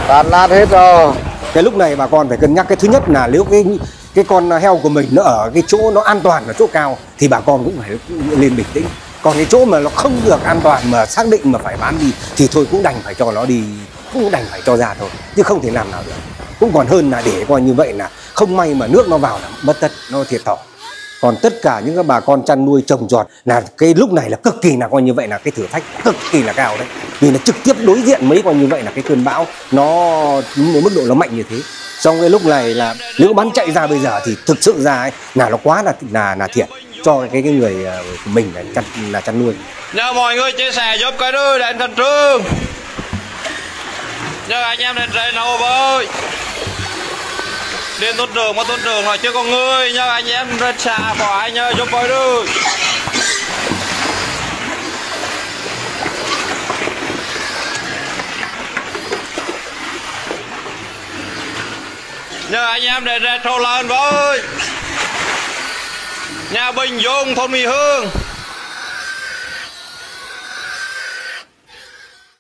Tàn nát hết rồi. Cái lúc này bà con phải cân nhắc cái thứ nhất là nếu cái con heo của mình nó ở cái chỗ nó an toàn, ở chỗ cao thì bà con cũng phải lên bình tĩnh. Còn cái chỗ mà nó không được an toàn mà xác định mà phải bán đi thì thôi cũng đành phải cho nó đi, cũng đành phải cho ra thôi, chứ không thể làm nào được. Cũng còn hơn là để coi như vậy là không may mà nước nó vào là mất tất, nó thiệt thòi. Còn tất cả những các bà con chăn nuôi trồng trọt là cái lúc này là cực kỳ là coi như vậy là cái thử thách cực kỳ là cao đấy, vì là trực tiếp đối diện mấy coi như vậy là cái cơn bão nó mức độ nó mạnh như thế. Trong cái lúc này là nếu bán chạy ra bây giờ thì thực sự ra ấy, là nó quá là thiệt cho cái người của mình là chăn nuôi. Nhờ mọi người chia sẻ giúp cái đuôi đến khẩn trương. Nhờ anh em đến đây nào ơi. Điện tuần đường là chưa có người, nhờ anh em rất xa bỏ anh nhờ giúp với đuôi. Nhờ anh em đến đây trâu lên với. Nhà Bình Dung, thôn Mỹ Hương.